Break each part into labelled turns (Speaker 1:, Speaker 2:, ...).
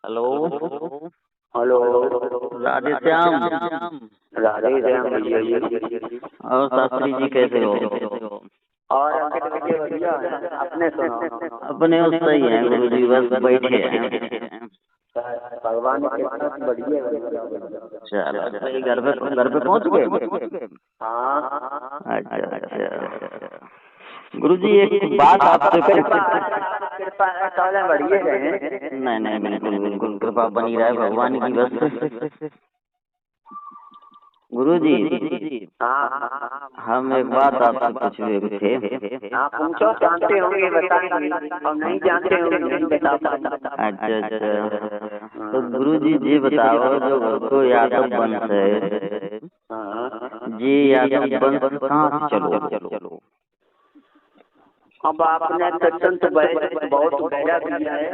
Speaker 1: Hello.
Speaker 2: Hello.
Speaker 1: Radhe Shyam.
Speaker 2: Radhe Shyam भैया जी।
Speaker 1: और शास्त्री जी कैसे हो?
Speaker 2: और अंकित भैया बढ़िया है, अपने सुनाओ।
Speaker 1: अपने उस सही है गुरु जी, बस बैठे हैं।
Speaker 2: भगवान के साथ बढ़िया
Speaker 1: चलो सही। घर पे पहुंच गए?
Speaker 2: हाँ।
Speaker 1: अच्छा। गुरु जी एक बात आपसे
Speaker 2: कृपा बढ़िया रहे।
Speaker 1: नहीं बिल्कुल बिल्कुल, कृपा बनी रहे भगवान की बस। गुरु जी
Speaker 2: हाँ।
Speaker 1: हम एक बात आपसे पूछ रहे थे।
Speaker 2: हाँ पूछो, जानते होंगे बताएंगे और नहीं जानते होंगे नहीं बता पाएंगे।
Speaker 1: अच्छा। तो गुरु जी ये बताओ, जो घर को यादव वंश है, ये यादव वंश कहाँ से चलो?
Speaker 2: अब आपने प्रश्न तो बहुत गहरा किया है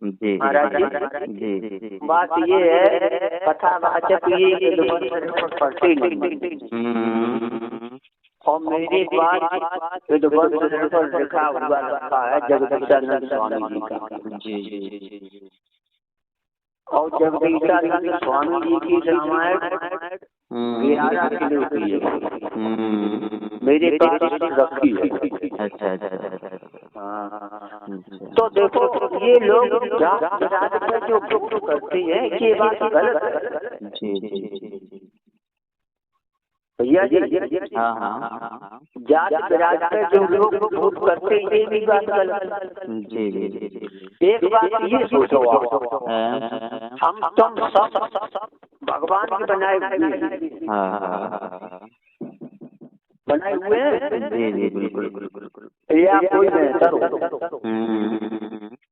Speaker 1: जी
Speaker 2: महाराज
Speaker 1: जी।
Speaker 2: बात ये है, कथावाचक ये पढ़ते नहीं और मेरे पास विद्वंस पर लिखा हुआ रखा है जगदीशानंद स्वामी जी का।
Speaker 1: जी।
Speaker 2: और जगदीशानंद स्वामी जी की रामायण 11 किलो की है, मेरे पास रखी है।
Speaker 1: अच्छा।
Speaker 2: तो देखो ये लोग जात पर जो गुप्त करते हैं ये बात गलत है।
Speaker 1: जी
Speaker 2: भैया जी
Speaker 1: हाँ।
Speaker 2: जात विराज पे जो लोग वोट करते हैं ये भी बात गलत है।
Speaker 1: जी।
Speaker 2: एक बात ये सोचो आप, हम तुम सब भगवान के बनाए हुए हैं।
Speaker 1: जी बिल्कुल।
Speaker 2: या कोई बेहतर हो,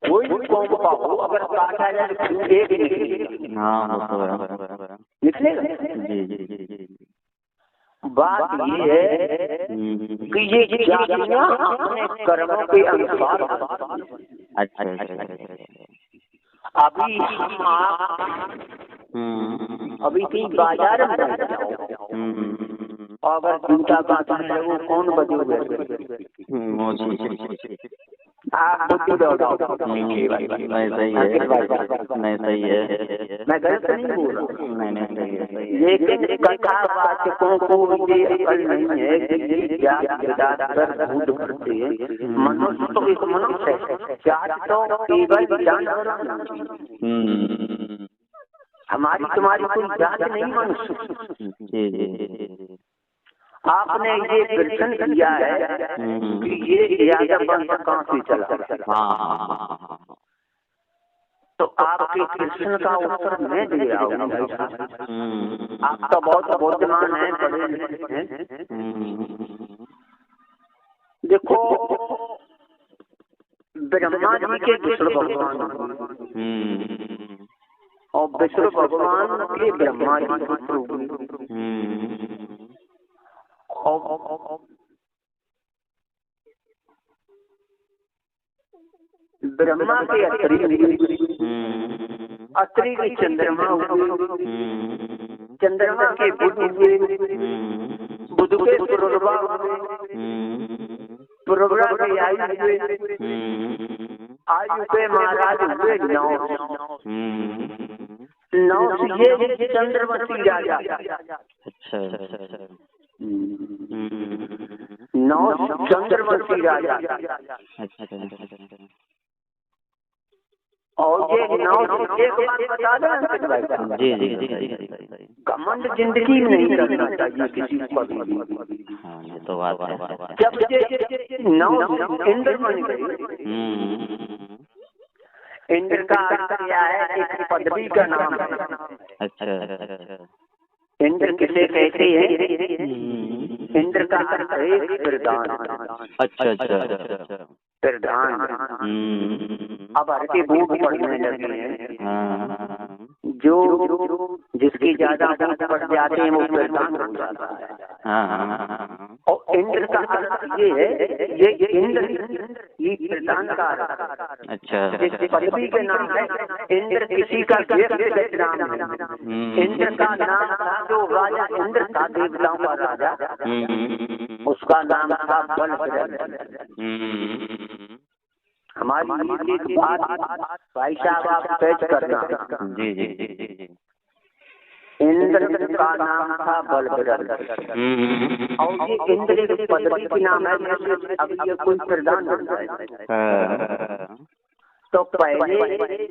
Speaker 2: कोई भी कौम का हो, अगर काटा जाए एक
Speaker 1: हाँ
Speaker 2: निकलेगा।
Speaker 1: जी।
Speaker 2: बात ये है कि ये जातियां अपने कर्मों के अनुसार,
Speaker 1: अच्छा।
Speaker 2: अभी हम आप अभी कहीं बाजार में जाओ, अगर जूता काटने लगो कौन बचोगे? आप बुद्धि दौड़ाओ।
Speaker 1: नहीं सही है।
Speaker 2: मैं गलत नहीं बोल रहा हूँ,
Speaker 1: नहीं सही है।
Speaker 2: लेकिन कथावाचकों को ये अकल नहीं है कि जात विराज पर भूत करते हैं। मनुष्य तो एक मनुष्य है, जात तो केवल जानवर। हमारी तुम्हारी कोई जात नहीं मनुष्य।
Speaker 1: जी।
Speaker 2: आपने ये प्रश्न किया है कि ये यादव वंश कहाँ से चला।
Speaker 1: हाँ।
Speaker 2: तो आपके प्रश्न का उत्तर मैं दे रहा हूँ भाई साहब। आप तो बहुत बुद्धिमान हैं, पढ़े लिखे हैं। देखो ब्रह्मा जी के विष्णु भगवान और विष्णु भगवान के ब्रह्मा जी ब्रह्मा के अत्रि के चंद्रमा हुए, चंद्रमा के बुध हुए, बुध के पुरुरवा हुए, पुरुरवा के आयु हुए, आयु के महाराज हुए नौ ये चंद्रवती राजा।
Speaker 1: अच्छा।
Speaker 2: नौ चंद्रवती राजा। और ये नौ एक बात बता दें
Speaker 1: जी।
Speaker 2: घमंड जिंदगी में नहीं करना चाहिए किसी को भी।
Speaker 1: हाँ ये तो बात है।
Speaker 2: जब ये नौ इंद्र बन गए, इंद्र का अर्थ क्या है? एक पदवी का नाम है।
Speaker 1: अच्छा।
Speaker 2: इंद्र किसे कहते हैं? इंद्र का अर्थ है प्रधान।
Speaker 1: अच्छा।
Speaker 2: प्रधान। अब हर के बूट पड़ने लगे हैं, जो जिसके ज्यादा बूट पड़ जाते हैं वो प्रधान हो जाता है। और इंद्र का अर्थ ये है, ये इंद्र ये प्रधान का अर्थ।
Speaker 1: अच्छा।
Speaker 2: जिस पदवी के नाम है इंद्र, किसी का व्यक्तिगत नाम है। इंद्र का नाम था जो राजा इंद्र था, देवताओं का राजा, उसका नाम था बलभद्र। हमारी एक बात भाई साहब आप कैच करना।
Speaker 1: जी जी जी जी जी।
Speaker 2: इंद्र का नाम था बलभद्र, और ये इंद्र एक पदवी के नाम है, जैसे अब ये कोई प्रधान बन जाए तो पहले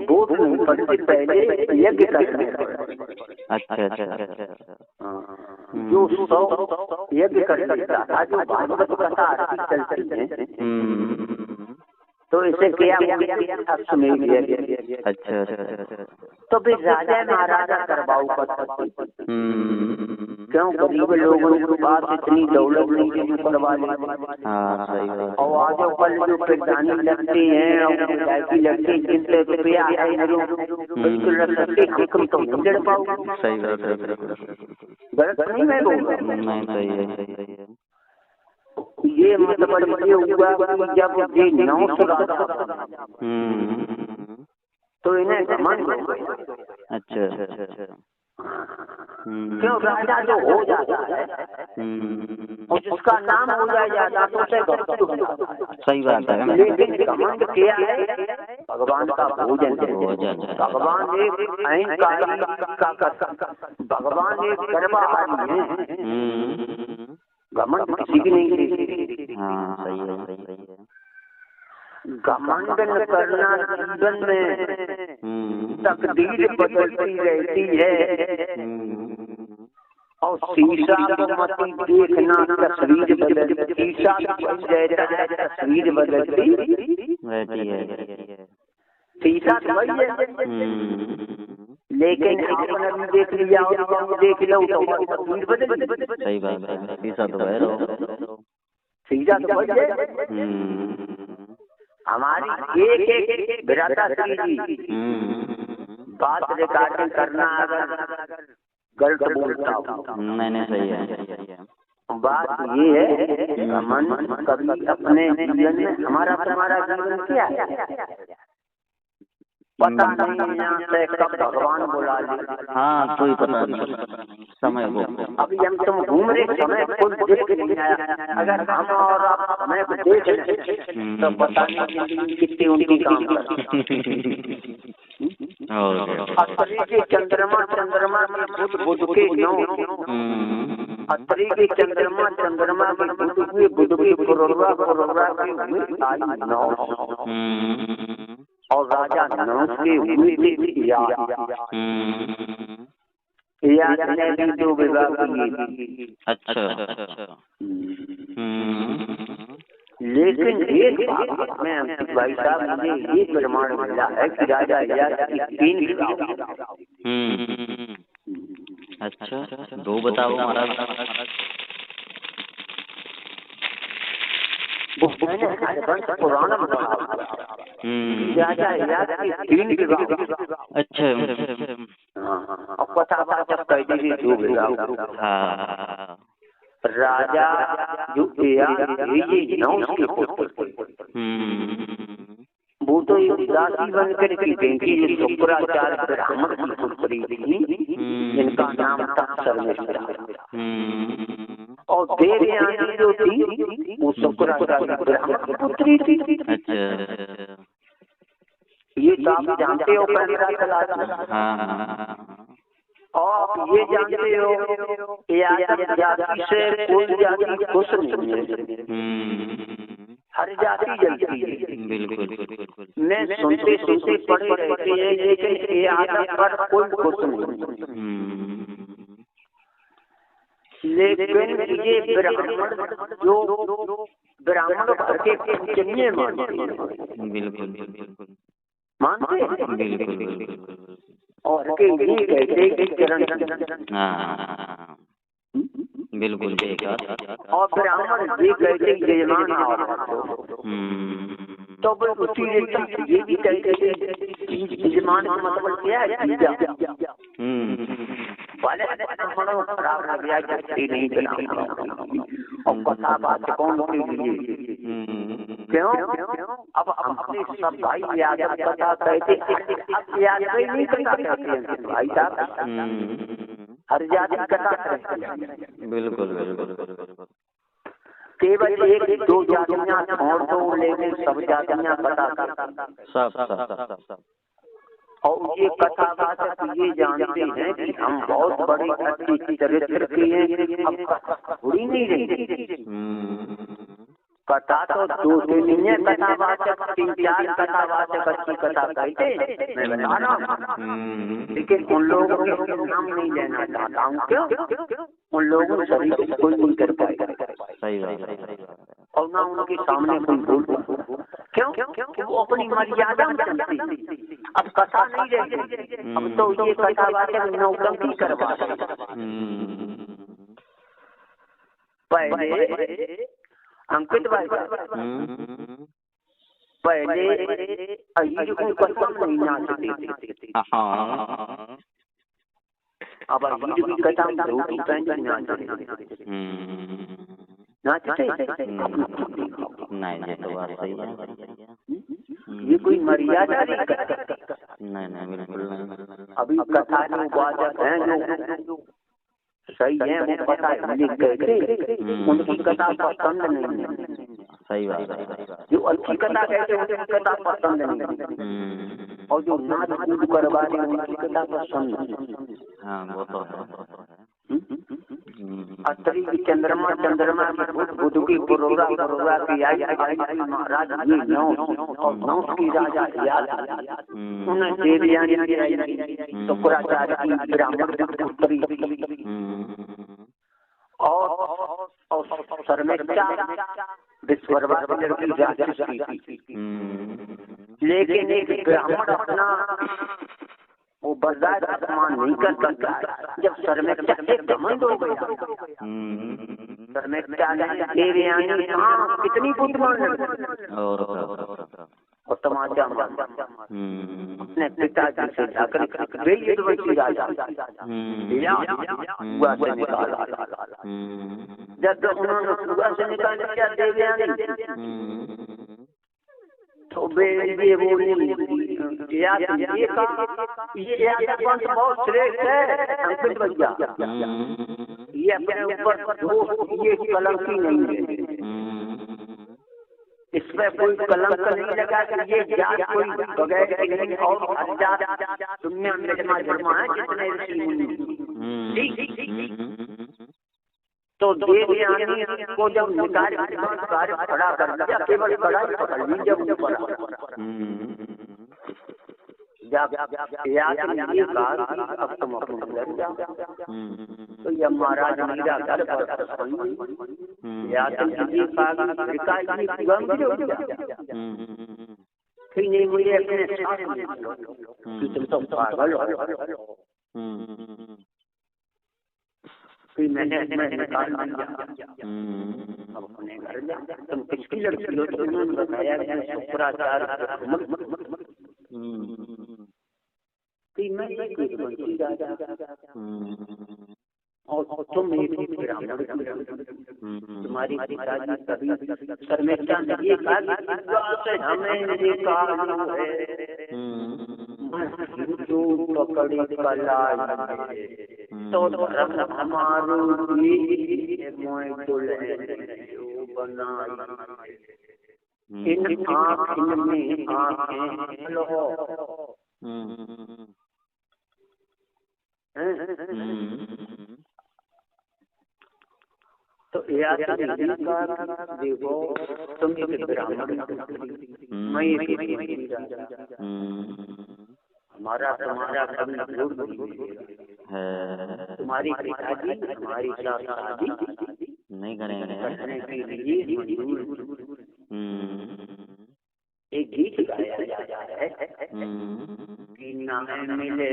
Speaker 2: वोट नहीं पड़ते, पहले यज्ञ करने पड़ते।
Speaker 1: अच्छा अच्छा अच्छा।
Speaker 2: जो 100 यज्ञ कर सकता था, जो भागवत कथा आरती चलती है, तो इसे किया अश्वमेध यज्ञ।
Speaker 1: अच्छा अच्छा।
Speaker 2: तो फिर राजा महाराजा करवाऊ करते, क्यों गरीब लोगों के पास इतनी दौलत नहीं है जो करवा ले। और आज कल जो प्रधानी लगते हैं और विधायकी लगते हैं, जिनसे रुपया है बिल्कुल रख सकते, हम तो नहीं जड़ पाओगे।
Speaker 1: सही बात है,
Speaker 2: गलत नहीं मैं बोल रहा हूँ।
Speaker 1: नहीं सही है सही है।
Speaker 2: ये मतलब ये हुआ कि जब ये 900 तो इन्हें घमंड हो गया।
Speaker 1: अच्छा अच्छा अच्छा।
Speaker 2: क्यों राजा जो हो जाता है और जिसका नाम हो जाता तो उसे
Speaker 1: सही बात है।
Speaker 2: लेकिन घमंड क्या है, भगवान का भोजन। भगवान एक अहंकारी का, भगवान एक गर्भाहारी है, घमंड किसी की नहीं।
Speaker 1: हाँ सही है सही है।
Speaker 2: घमंड करना जीवन में तकदीर बदलती रहती है, और शीशा को मत देखना, तस्वीर बदलती, शीशा रहता है, तस्वीर बदलती
Speaker 1: रहती है।
Speaker 2: शीशा तो वही है, लेकिन आपने भी देख लिया और देख लो तो तस्वीर बदल।
Speaker 1: सही बात है, शीशा तो है रो,
Speaker 2: शीशा तो वही है। हमारी एक भ्राता जी बात रिकॉर्डिंग करना, अगर गलत बोलता हूँ
Speaker 1: नहीं सही है।
Speaker 2: बात ये है, मन कभी अपने जीवन में हमारा तुम्हारा जीवन क्या है पता नहीं, यहाँ से कब भगवान बुला ले।
Speaker 1: हाँ कोई पता नहीं समय वो।
Speaker 2: अभी हम तुम घूम रहे समय कोई देख के नहीं आया, अगर हम और आप समय को देख लें तो पता नहीं कितनी उनकी काम कर। अत्तरी के चंद्रमा के बुध के नौ, अत्तरी के चंद्रमा के बुध के पुरोरा के हुए आई 9, और राजा 9 के हुए थे याद ने भी 2 विभाग किए।
Speaker 1: अच्छा।
Speaker 2: लेकिन एक बात में भाई साहब मुझे ये प्रमाण मिला है कि राजा याद की 3 विभाग।
Speaker 1: अच्छा 2 बताओ महाराज।
Speaker 2: वो मैंने पुराना राजा याद की 3 विभाग।
Speaker 1: अच्छा
Speaker 2: और कथा जब कह दीजिए 2 विभाग।
Speaker 1: हाँ
Speaker 2: राजा जो ये 9 के पुत्र, वो तो एक दासी बन कर की बेटी, ये शुक्राचार्य ब्राह्मण की पुत्री थी, जिनका नाम था शर्मिष्ठा। और देवयानी जो थी वो शुक्राचार्य ब्राह्मण की पुत्री थी।
Speaker 1: अच्छा
Speaker 2: ये तो आप जानते हो पहले।
Speaker 1: हाँ
Speaker 2: और ये जानते हो यादव जाति से कोई जाति खुश नहीं है, हर जाति जलती है।
Speaker 1: बिल्कुल
Speaker 2: मैं सुनते सुनते पढ़े रहते हैं, लेकिन यादव पर कोई खुश नहीं। लेकिन ये ब्राह्मण जो ब्राह्मण घर के पूजनीय
Speaker 1: बिल्कुल
Speaker 2: मानते
Speaker 1: बिल्कुल
Speaker 2: और के ये कहते कि चरण
Speaker 1: बिल्कुल
Speaker 2: और ब्राह्मण ये कहते यजमान तो उसी ये भी कहते यजमान का मतलब क्या है? वाले ब्राह्मणों खराब लग गया कि नहीं बनाना और कथा बात कौन के लिए क्यों? अब अपने सब भाई याद कथा कहते, अब याद नहीं कथा कहते हैं भाई साहब, हर जाति कथा कहते हैं।
Speaker 1: बिल्कुल
Speaker 2: केवल एक दो जातियां छोड़ दो, लेकिन सब जातियां कथा
Speaker 1: सब
Speaker 2: और ये कथावाचक ये जानते हैं कि हम बहुत बड़े अच्छी चरित्र के हैं, अब कथा थोड़ी नहीं रही। कथा तो दो से नहीं है, कथावाचक 3-4 कथावाचक अच्छी कथा कहते मैं बता रहा हूँ, लेकिन उन लोगों के नाम नहीं लेना चाहता हूँ। क्यों? उन लोगों सभी को कोई नहीं कर पाएगा,
Speaker 1: सही बात,
Speaker 2: और ना उनके सामने कोई बोल। क्यों? वो अपनी मर्यादा में चलती। अब कथा नहीं रहती, अब तो ये कथावाचक नौटंकी करवा रहे। पहले अंकित भाई पहले अहीर को कसम नहीं नाचते थे। अब अहीर की कथा धोती पहन नाचते
Speaker 1: नहीं, तो बात सही है।
Speaker 2: ये कोई मर्यादा
Speaker 1: नहीं, बिल्कुल नहीं।
Speaker 2: अभी कथा जो वाचक हैं जो सही है, वो पता है लिख गए, उनकी कथा पसंद नहीं है।
Speaker 1: सही बात,
Speaker 2: जो अच्छी कथा कहते हैं उनकी कथा पसंद नहीं, और जो नाच कूद करवा रहे हैं उनकी कथा पसंद नहीं।
Speaker 1: हाँ, वो तो है।
Speaker 2: अतरी की चंद्रमा की बुध की पुरोरा की आई महाराज ये नौ और नौ की राजा उन्हें देवयानी तो पुराचार्य की ब्राह्मण पुत्री और शर्मिष्ठा विश्वरवा की राजसी, लेकिन एक ब्राह्मण अपना वो बर्दाश्त अपमान नहीं कर सकता। जब शर्मिष्ठा से घमंड हो गया, शर्मिष्ठा देवयानी कितनी बुद्धिमान और तमाचा अपने पिताजी से जाकर राजा से निकाला। जब उन्होंने कुआ से निकाल दिया देवयानी, तो ये बोली ये वंश बहुत श्रेष्ठ है अंकित भैया, ये अपने ऊपर ये कलंकी नहीं है, इसमें कोई कलंक नहीं लगा कि ये जात कोई बगैर की नहीं, और जात दुनिया में जमा है जितने ऋषि मुनि। तो देवयानी को जब निकाल कार्य खड़ा कर दिया, केवल कड़ा पकड़ ली जब अब तुम अपने घर जाओ, तो ये महाराज मेरा घर फिर नहीं मुझे अपने तुम तो पागल हो। फिर मैंने निकाल अब अपने घर जा, तुम किसकी लड़की हो? तो उन्होंने बताया कि मैं और तुम ब्राह्मण, तुम्हारी कभी शर्मिष्ठा ने ये कहा हमें जो पकड़ी तो हमारो इन आँख में आँखें लो तो देखो तुम ब्राह्मण हमारा तुम्हारा तुम्हारी पिताजी हमारी शादी
Speaker 1: नहीं करेंगे।
Speaker 2: एक गीत गाया जा रहा है कि ना मिले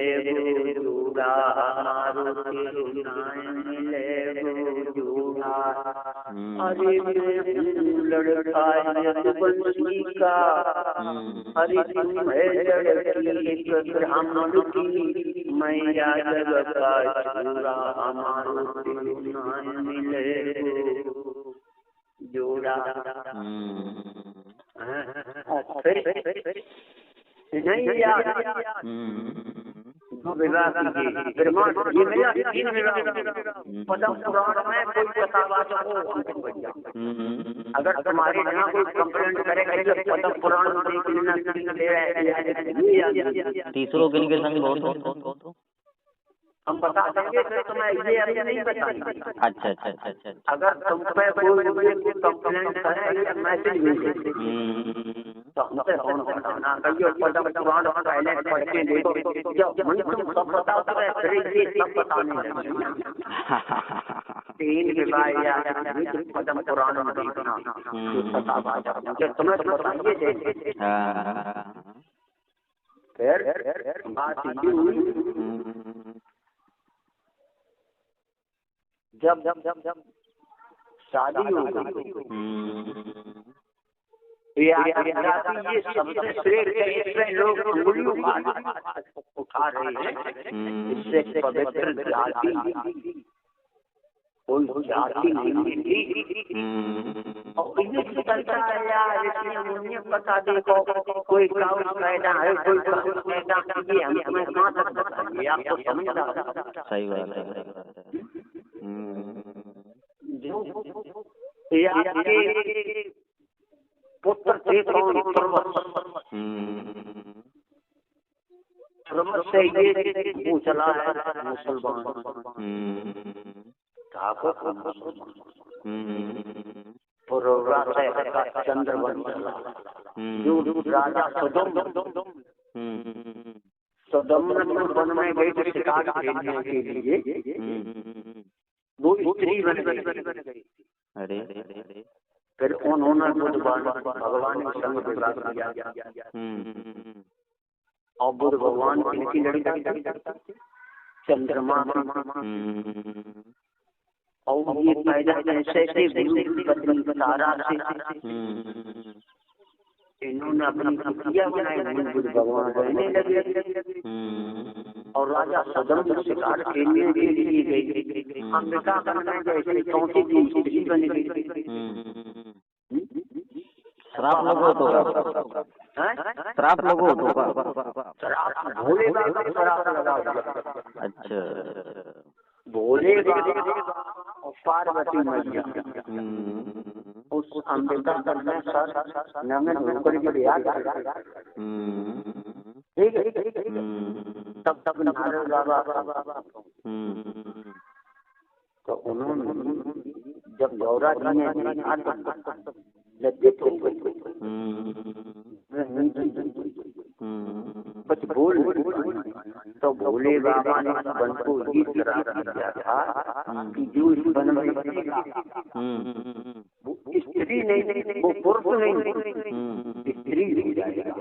Speaker 2: दूरा मिले दूरा, अरे लड़का बंसी का, अरे तुम है लड़की ब्राह्मण की, मैं यादव का चूरा, हमारो मिले जोड़ा। नहीं यार विवाह कीजिए। ब्रह्मांड ये मेरा 3 विवाह। पद्म पुराण में कोई कथावाचक हो, अगर तुम्हारे यहाँ कोई कंप्लेंट करेगा कि पद्म पुराण में
Speaker 1: तीसरों के लिए संग बहुत हो
Speaker 2: हम बता देंगे, फिर तुम्हें ये अभी नहीं बताएंगे।
Speaker 1: अच्छा अच्छा अच्छा अच्छा।
Speaker 2: अगर तुम पे कोई कंप्लेंट करे या मैसेज भेजे तो हमसे फोन करना, कहियो पद्म पुराण पहले पढ़ के देखो, जब मन तुम सब बताओ तो फिर ये सब बताने लगे। 3 विवाह या पद्म पुराण में देखना जो तुम्हें बताइए। फिर बात ये हुई जब शादी हो गई, ये सबसे श्रेष्ठ लोग उंगलियों उठा रहे हैं। इससे पवित्र जाति कोई जाति नहीं थी। और इन्हें चलता है यार, इसलिए मुझे पता देखो कोई काउ पैदा है, कोई काउ पैदा है, हमें कहाँ तक बताइए, आपको समझ आ रहा है?
Speaker 1: सही बात है।
Speaker 2: आपके पुत्र थे कौन? पर्वत से ये वो चला है मुसलमान चंद्रवंश जो राजा सदम वन में गए थे शिकार खेलने के लिए, वो स्त्री बन गई।
Speaker 1: अरे
Speaker 2: फिर उन्होंने भगवान के संग विवाह किया और बुद्ध भगवान की लड़का चंद्रमा और ये पैदा ऐसे तारा से इन्होंने अपनी कुटिया बनाई, बुद्ध भगवान रहने लगे। और राजा सदम शिकार खेलने के लिए गई, अंबिका बनने जैसे चौथी स्त्री बन गई।
Speaker 1: श्राप लगो तो श्राप लगो तो
Speaker 2: भोले बाबा श्राप लगा।
Speaker 1: अच्छा,
Speaker 2: भोले बाबा और पार्वती मैया उस अंबिका परमेश्वर नमन होकर के ब्याह ठीक है। तब नारद बाबा तो उन्होंने जब गौरा जी ने लज्जित हो गई, कुछ बोल तो भोले बाबा ने वन को इस तरह किया था कि जो इस वन में वो स्त्री नहीं, वो पुरुष नहीं, स्त्री हो जाएगा।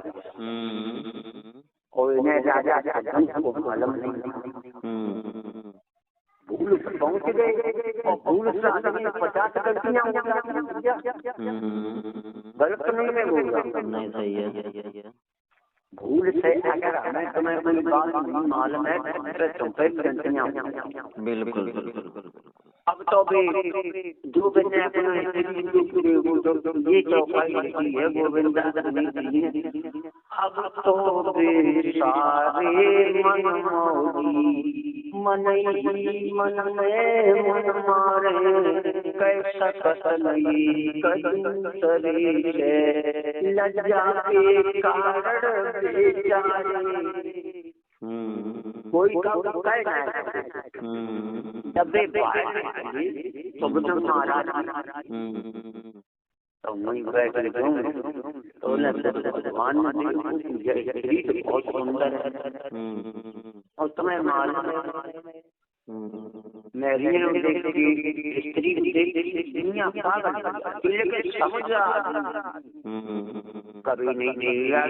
Speaker 2: और इन्हें राजा को मालूम नहीं, भूल से पहुंच गए और भूल से आदमी 50 गलतियां गलत नहीं है, वो
Speaker 1: नहीं सही है।
Speaker 2: भूल से अगर हमें तुम्हें कोई बात नहीं मालूम है तो तुम पे गलतियां।
Speaker 1: बिल्कुल।
Speaker 2: अब तो भी जो बने अपने ये चौपाई लिखी है गोविंद अब तो सारे मन मन में मन मारे कैसा कसलई कदूसरी से लज्जा के कारण बेचारे कोई काम कहना है तबे तो बुद्ध महाराज तो मैं बैठ गया तो भगवान बहुत सुंदर है और तुम्हें मालूम है मैं रियल देखी स्त्री दुनिया पागल लेकिन समझ कभी नहीं देगा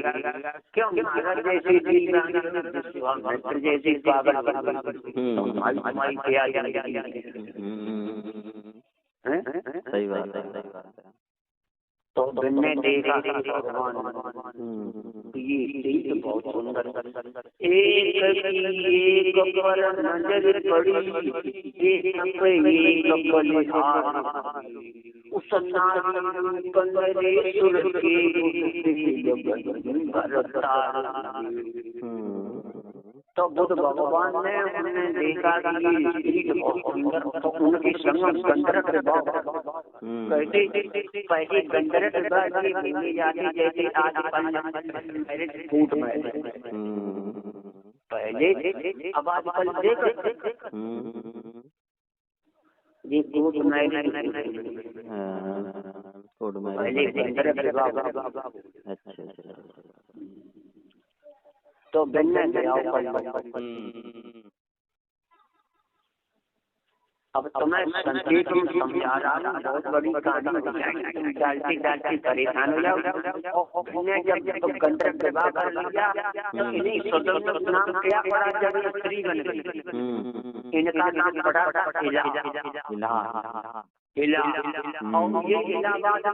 Speaker 2: क्यों महाराज जैसी मित्र जैसी पागल हमारी क्या
Speaker 1: सही बात है।
Speaker 2: तो बिन्ने देखा भगवान ये बहुत सुंदर एक पर नजर पड़ी एक उस पंदरेश्वर के तो बुद्ध भगवान ने उन्हें देखा कि ये स्त्री बहुत सुंदर, तो उनके संग गंधर्व विवाह कहते पहले गंधर्व विवाह की भेजे जाती जैसे आज मैरिज कोर्ट में पहले, अब आजकल देख ये कोर्ट मैरिज पहले गंधर्व विवाह। तो बनने गया अब तुम्हें संकेत में समझा रहा हूँ, बहुत बड़ी कहानी हो जाएगी, डालती डालती परेशान हो जाओ। और जब तुम गंधर्व विवाह कर लिया तो इन्हीं स्वतंत्र नाम क्या पड़ा जब स्त्री बन गई, इनका नाम पड़ा इला। और ये इलाहाबाद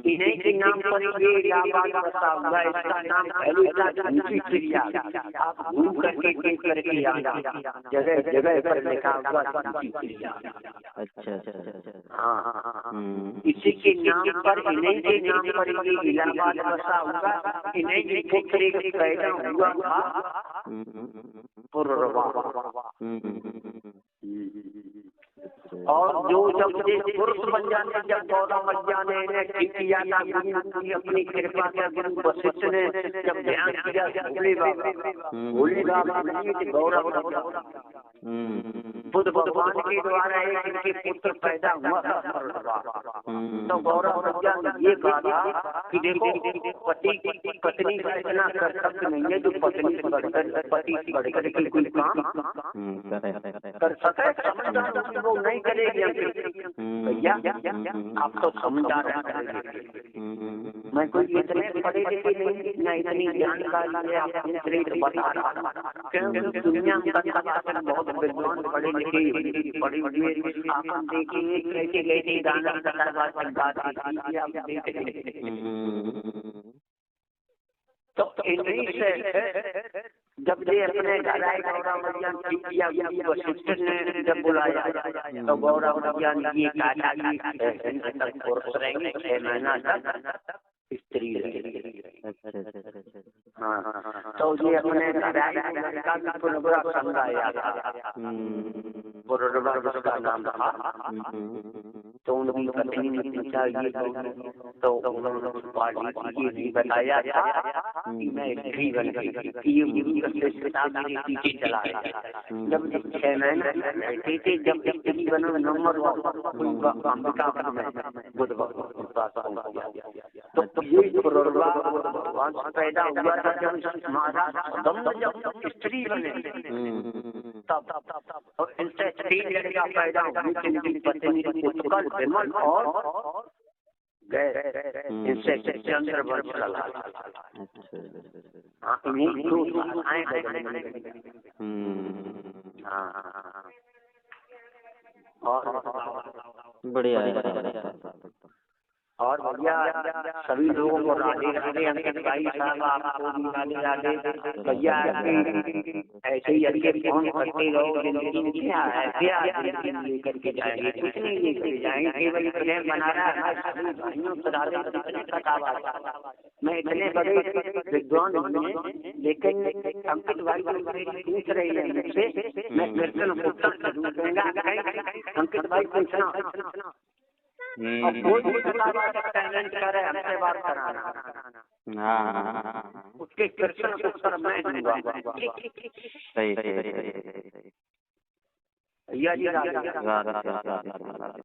Speaker 2: इन्हीं के नाम पर ये इलाहाबाद बसा हुआ, इसका नाम पहले था झंसी चिड़िया। आप घूम करके देख करके आना, जगह जगह पर लिखा हुआ झंसी चिड़िया। हाँ, इसी के नाम पर, इन्हीं के नाम पर ये इलाहाबाद बसा हुआ। इन्हीं के पुत्र पैदा हुआ था पुरवा। और जो जब पुरुष बन जाते, जब गौरा मैया ने ठीक किया था अपनी कृपा से, गुरु वशिष्ठ ने जब ध्यान किया भोले बाबा गौरा बुद्ध भगवान के द्वारा इनके पुत्र पैदा हुआ था। तो गौरा मैया ने ये कहा कि देखो पति पत्नी का इतना कर्तव्य नहीं है जो पत्नी से बढ़कर, पति से बढ़कर के कोई काम कर सके। समझदार वो नहीं करेगी भैया, आप तो समझदार हैं। मैं कोई इतने पढ़े लिखे नहीं, न इतनी जानकारी है, आपको बता रहा। दुनिया में बहुत विद्वान पढ़े लिखे पढ़े हुए आप देखिए कैसे कैसे गाना तो इन्हीं से जब ये अपने घर आए गौरा मैया ठीक किया, वशिष्ठ ने जब बुलाया तो गौरा मैया ने ये कहा स्त्री तो ये अपने घर आए का पुरबा संग आया था, पुरबा उसका नाम था। तो उनकी पत्नी ने पूछा ये तो उन्होंने ये बताया था कि मैं स्त्री बन गई। ये पीछे चला जब 6 महीने रहते थे, जब स्त्री बनो नंबर अंबिका बुद्ध भगवान तो ये पुरबा भगवान पैदा हुआ था। जब महाराज जब स्त्री बने तब इनसे 3 लड़कियां पैदा हुई, जिनकी पत्नी उत्कल विमल और गए, इनसे चंद्र वंश चला। हाँ, इन्हीं दो
Speaker 1: बढ़िया।
Speaker 2: और भैया सभी लोगों को राधे राधे। अंकित भाई साहब आपको भी राधे राधे। भैया ऐसे ही अच्छे फोन करते रहो, जिंदगी में क्या है, क्या लेकर के जाएंगे, कुछ नहीं लेकर जाएंगे, केवल प्रेम बना रहा है। सभी भाइयों से राधे राधे। मैं इतने बड़े विद्वान हूँ, लेकिन अंकित भाई पूछ रही है मुझसे, मैं क्वेश्चन उत्तर जरूर दूंगा। अंकित भाई पूछना और कोई भी टैलेंट करे हमसे बात कराना, उसके क्वेश्चन के उत्तर मैं दूंगा।
Speaker 1: सही।
Speaker 2: भैया जी